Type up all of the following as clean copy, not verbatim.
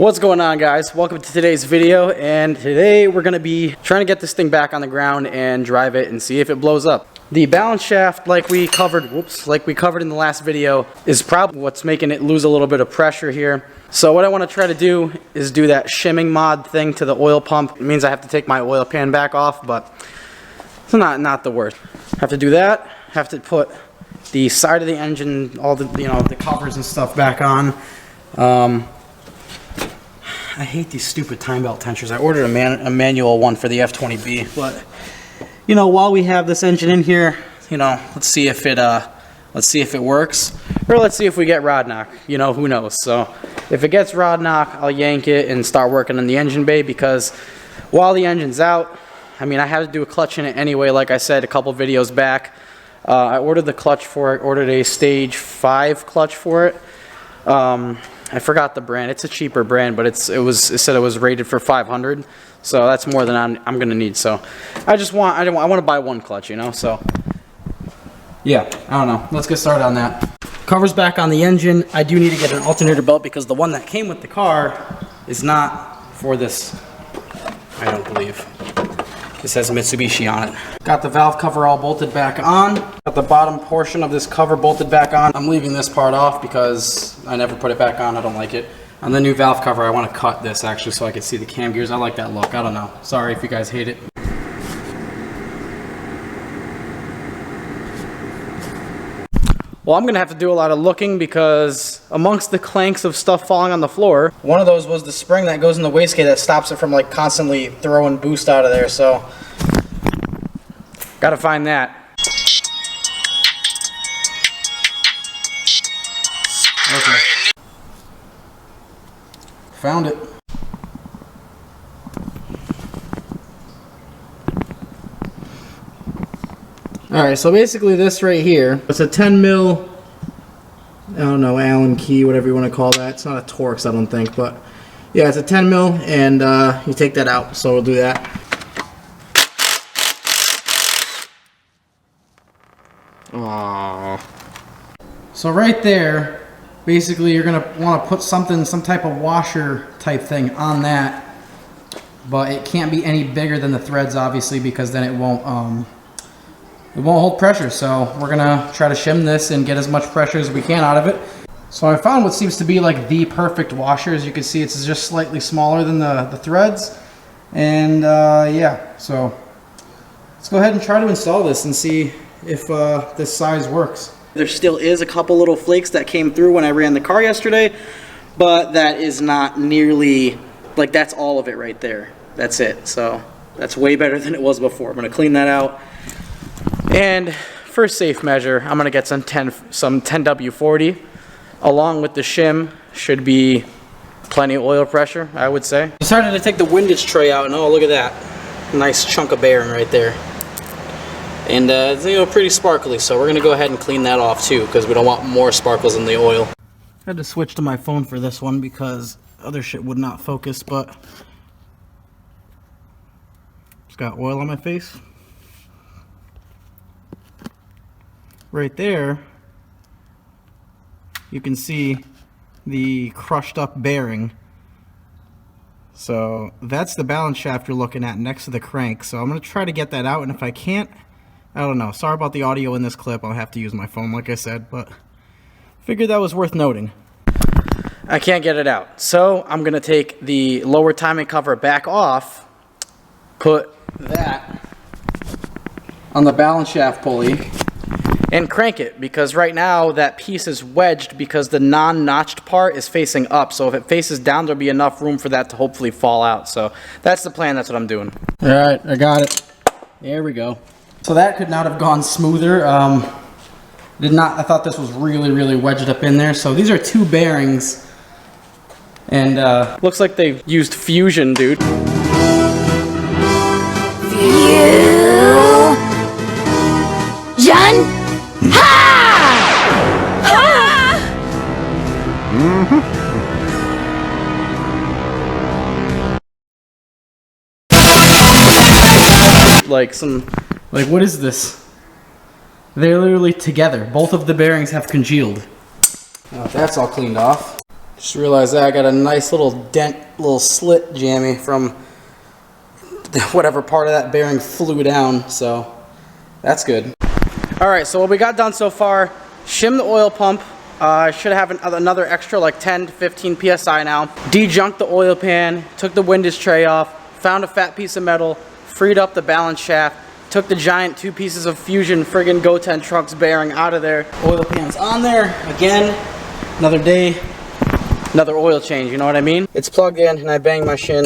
What's going on, guys? Welcome to today's video, and today we're going to be trying to get this thing back on the ground and drive it and see if it blows up. The balance shaft, like we covered in the last video, is probably what's making it lose a little bit of pressure here. So what I want to try to do is do that shimming mod thing to the oil pump. It means I have to take my oil pan back off, but it's not the worst. Have to do that. Have to put the side of the engine, all the the covers and stuff back on. I hate these stupid time belt tensioners. I ordered a manual one for the F20B, but while we have this engine in here, let's see if it works, or let's see if we get rod knock. Who knows? So if it gets rod knock, I'll yank it and start working on the engine bay, because while the engine's out, I had to do a clutch in it anyway. Like I said a couple videos back, I ordered the clutch for it. Ordered a stage 5 clutch for it. I forgot the brand. It's a cheaper brand, but it said it was rated for 500, so that's more than I'm gonna need. So I want to buy one clutch, So yeah, I don't know. Let's get started on that. Covers back on the engine. I do need to get an alternator belt because the one that came with the car is not for this. I don't believe. This has Mitsubishi on it. Got the valve cover all bolted back on. Got the bottom portion of this cover bolted back on. I'm leaving this part off because I never put it back on. I don't like it. On the new valve cover, I want to cut this actually so I can see the cam gears. I like that look. I don't know. Sorry if you guys hate it. Well, I'm going to have to do a lot of looking because amongst the clanks of stuff falling on the floor, one of those was the spring that goes in the wastegate that stops it from constantly throwing boost out of there. So, got to find that. Okay. Found it. Alright, so basically this right here, it's a 10 mil, I don't know, Allen key, whatever you want to call that. It's not a Torx, I don't think, but yeah, it's a 10 mil, and you take that out, so we'll do that. Aww. So right there, basically you're going to want to put some type of washer type thing on that, but it can't be any bigger than the threads, obviously, because then it won't hold pressure. So we're gonna try to shim this and get as much pressure as we can out of it. So I found what seems to be the perfect washer. As you can see, it's just slightly smaller than the threads. And yeah, so let's go ahead and try to install this and see if this size works. There still is a couple little flakes that came through when I ran the car yesterday, but that is not nearly, that's all of it right there. That's it. So that's way better than it was before. I'm gonna clean that out. And for safe measure, I'm going to get some 10W40 along with the shim. Should be plenty of oil pressure, I would say. Decided to take the windage tray out, and oh, look at that. Nice chunk of bearing right there. And it's pretty sparkly, so we're going to go ahead and clean that off too, because we don't want more sparkles in the oil. I had to switch to my phone for this one because other shit would not focus, but just got oil on my face. Right there, you can see the crushed up bearing. So that's the balance shaft you're looking at next to the crank. So I'm going to try to get that out, and if I can't, I don't know. Sorry about the audio in this clip. I'll have to use my phone like I said, but figured that was worth noting. I can't get it out. So I'm going to take the lower timing cover back off, put that on the balance shaft pulley, and crank it, because right now that piece is wedged because the non-notched part is facing up. So if it faces down, there'll be enough room for that to hopefully fall out. So that's the plan. That's what I'm doing. All right, I got it. There we go. So that could not have gone smoother. I thought this was really wedged up in there. So these are 2 bearings, and looks like they used fusion, dude. Fusion. What is this? They're literally together. Both of the bearings have congealed. Now, if that's all cleaned off, Just realized that I got a nice little dent, little slit jammy from whatever part of that bearing flew down, so that's good. Alright, so what we got done so far, shim the oil pump. I should have another extra like 10 to 15 psi now. Dejunked the oil pan, took the windage tray off, found a fat piece of metal, freed up the balance shaft, took the giant 2 pieces of Fusion friggin' GoTen trucks bearing out of there. Oil pan's on there, again, another day, another oil change, you know what I mean? It's plugged in and I banged my shin.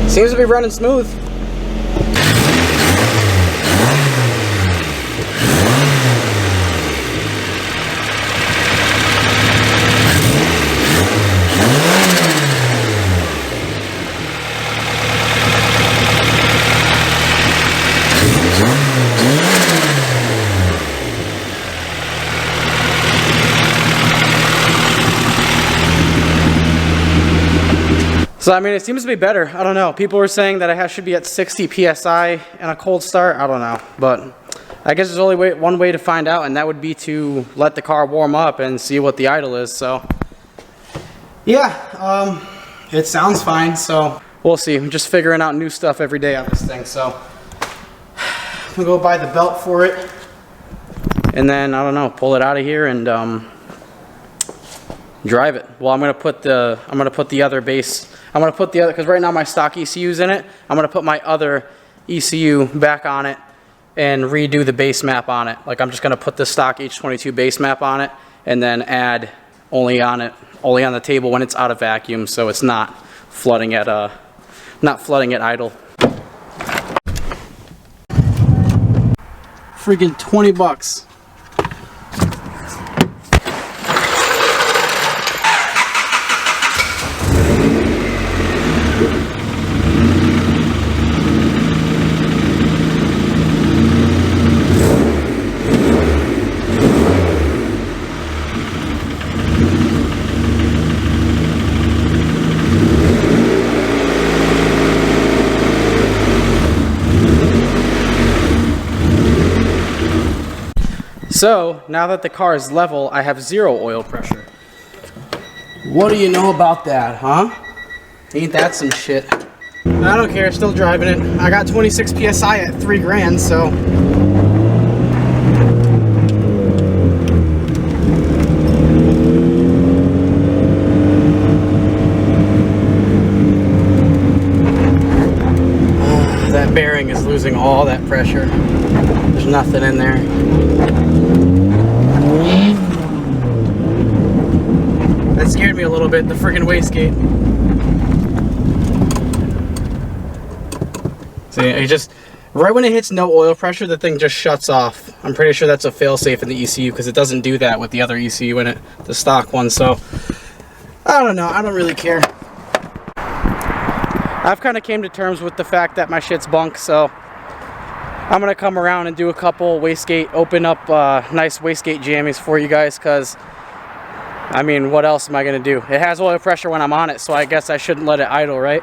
Seems to be running smooth. So I mean, it seems to be better. I don't know. People were saying that I should be at 60 psi in a cold start. I don't know, but I guess there's only one way to find out, and that would be to let the car warm up and see what the idle is. So yeah, it sounds fine. So we'll see. I'm just figuring out new stuff every day on this thing. So I'm gonna go buy the belt for it, and then I don't know, pull it out of here and drive it. Well, I'm gonna put the other base. I'm gonna put the other, because right now my stock ECU's in it. I'm gonna put my other ECU back on it and redo the base map on it. Like I'm just gonna put the stock H22 base map on it and then add only on the table when it's out of vacuum, so it's not flooding at idle. Freaking 20 bucks. So, now that the car is level, I have 0 oil pressure. What do you know about that, huh? Ain't that some shit? I don't care, still driving it. I got 26 psi at 3 grand, so. That bearing is losing all that pressure. There's nothing in there. That scared me a little bit, the friggin' wastegate. See, it just, right when it hits no oil pressure, the thing just shuts off. I'm pretty sure that's a failsafe in the ECU because it doesn't do that with the other ECU in it, the stock one, so I don't know, I don't really care. I've kind of came to terms with the fact that my shit's bunk, so I'm gonna come around and do a couple wastegate, open up nice wastegate jammies for you guys, because I mean, what else am I gonna do? It has oil pressure when I'm on it, so I guess I shouldn't let it idle, right?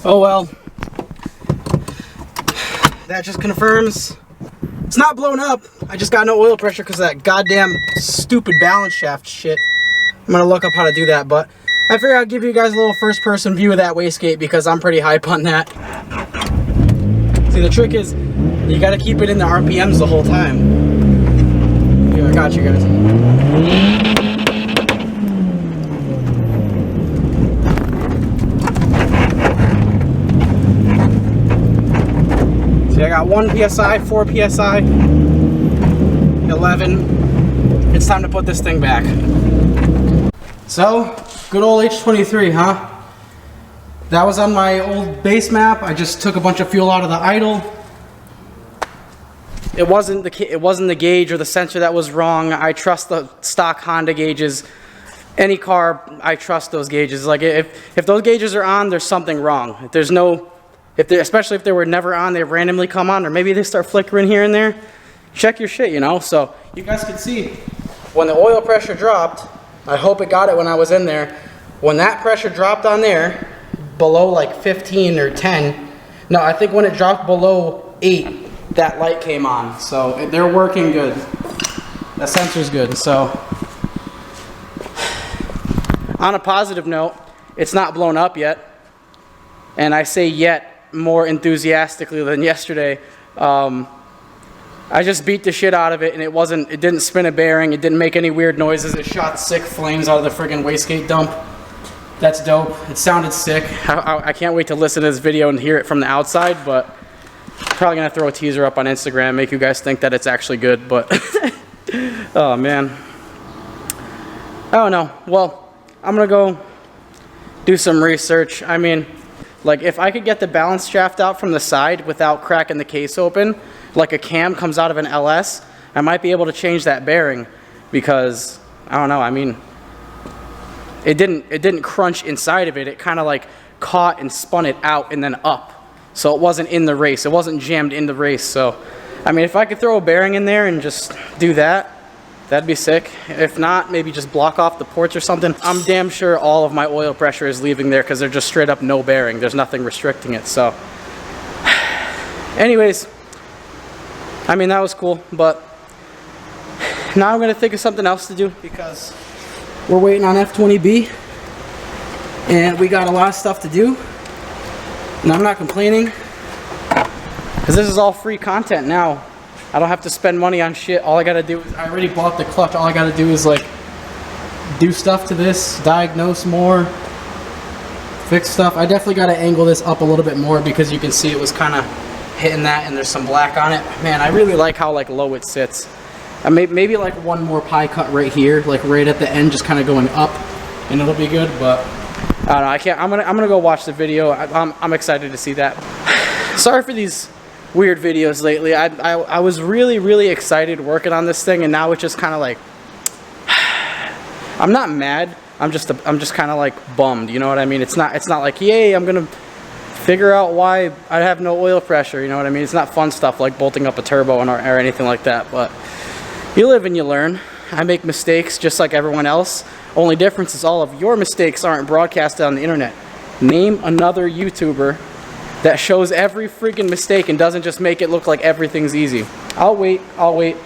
Oh well, that just confirms it's not blown up. I just got no oil pressure because of that goddamn stupid balance shaft shit. I'm gonna look up how to do that, but I figure I'll give you guys a little first person view of that wastegate because I'm pretty hype on that. See, the trick is you gotta keep it in the RPMs the whole time. Here, I got you guys. See, I got 1 PSI, 4 PSI, 11. It's time to put this thing back. So, good old H23, huh? That was on my old base map. I just took a bunch of fuel out of the idle. It wasn't the gauge or the sensor that was wrong. I trust the stock Honda gauges. Any car, I trust those gauges. Like if those gauges are on, there's something wrong. If there's no, especially if they were never on, they randomly come on, or maybe they start flickering here and there. Check your shit, you know. So you guys can see when the oil pressure dropped. I hope it got it when I was in there. When that pressure dropped on there, below like 15 or 10. No, I think when it dropped below 8, that light came on. So they're working good. That sensor's good. So on a positive note, it's not blown up yet. And I say yet more enthusiastically than yesterday. I just beat the shit out of it, and it didn't spin a bearing. It didn't make any weird noises. It shot sick flames out of the friggin' wastegate dump. That's dope. It sounded sick. I can't wait to listen to this video and hear it from the outside, but probably gonna throw a teaser up on Instagram, make you guys think that it's actually good, but oh man. I don't know. Well, I'm gonna go do some research. I mean, like if I could get the balance shaft out from the side without cracking the case open, like a cam comes out of an LS, I might be able to change that bearing, because I don't know, I mean, it didn't crunch inside of it. It kind of like caught and spun it out and then up. So it wasn't in the race. It wasn't jammed in the race. So, I mean, if I could throw a bearing in there and just do that, that'd be sick. If not, maybe just block off the ports or something. I'm damn sure all of my oil pressure is leaving there because they're just straight up no bearing. There's nothing restricting it. So, anyways, I mean, that was cool. But now I'm going to think of something else to do because we're waiting on F20B, and we got a lot of stuff to do, and I'm not complaining, because this is all free content now. I don't have to spend money on shit. All I gotta do is, I already bought the clutch, all I gotta do is like, do stuff to this, diagnose more, fix stuff. I definitely gotta angle this up a little bit more, because you can see it was kind of hitting that, and there's some black on it. Man, I really like how like low it sits. Maybe like one more pie cut right here, like right at the end, just kind of going up, and it'll be good. But I don't know. I can't. I'm gonna go watch the video. I'm excited to see that. Sorry for these weird videos lately. I was really excited working on this thing, and now it's just kind of like I'm not mad. I'm just kind of like bummed. You know what I mean? It's not like yay, I'm gonna figure out why I have no oil pressure. You know what I mean? It's not fun stuff like bolting up a turbo or anything like that. But you live and you learn. I make mistakes just like everyone else. Only difference is all of your mistakes aren't broadcasted on the internet. Name another YouTuber that shows every freaking mistake and doesn't just make it look like everything's easy. I'll wait.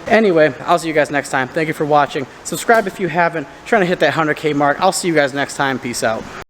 Anyway, I'll see you guys next time. Thank you for watching. Subscribe if you haven't. Trying to hit that 100K mark. I'll see you guys next time. Peace out.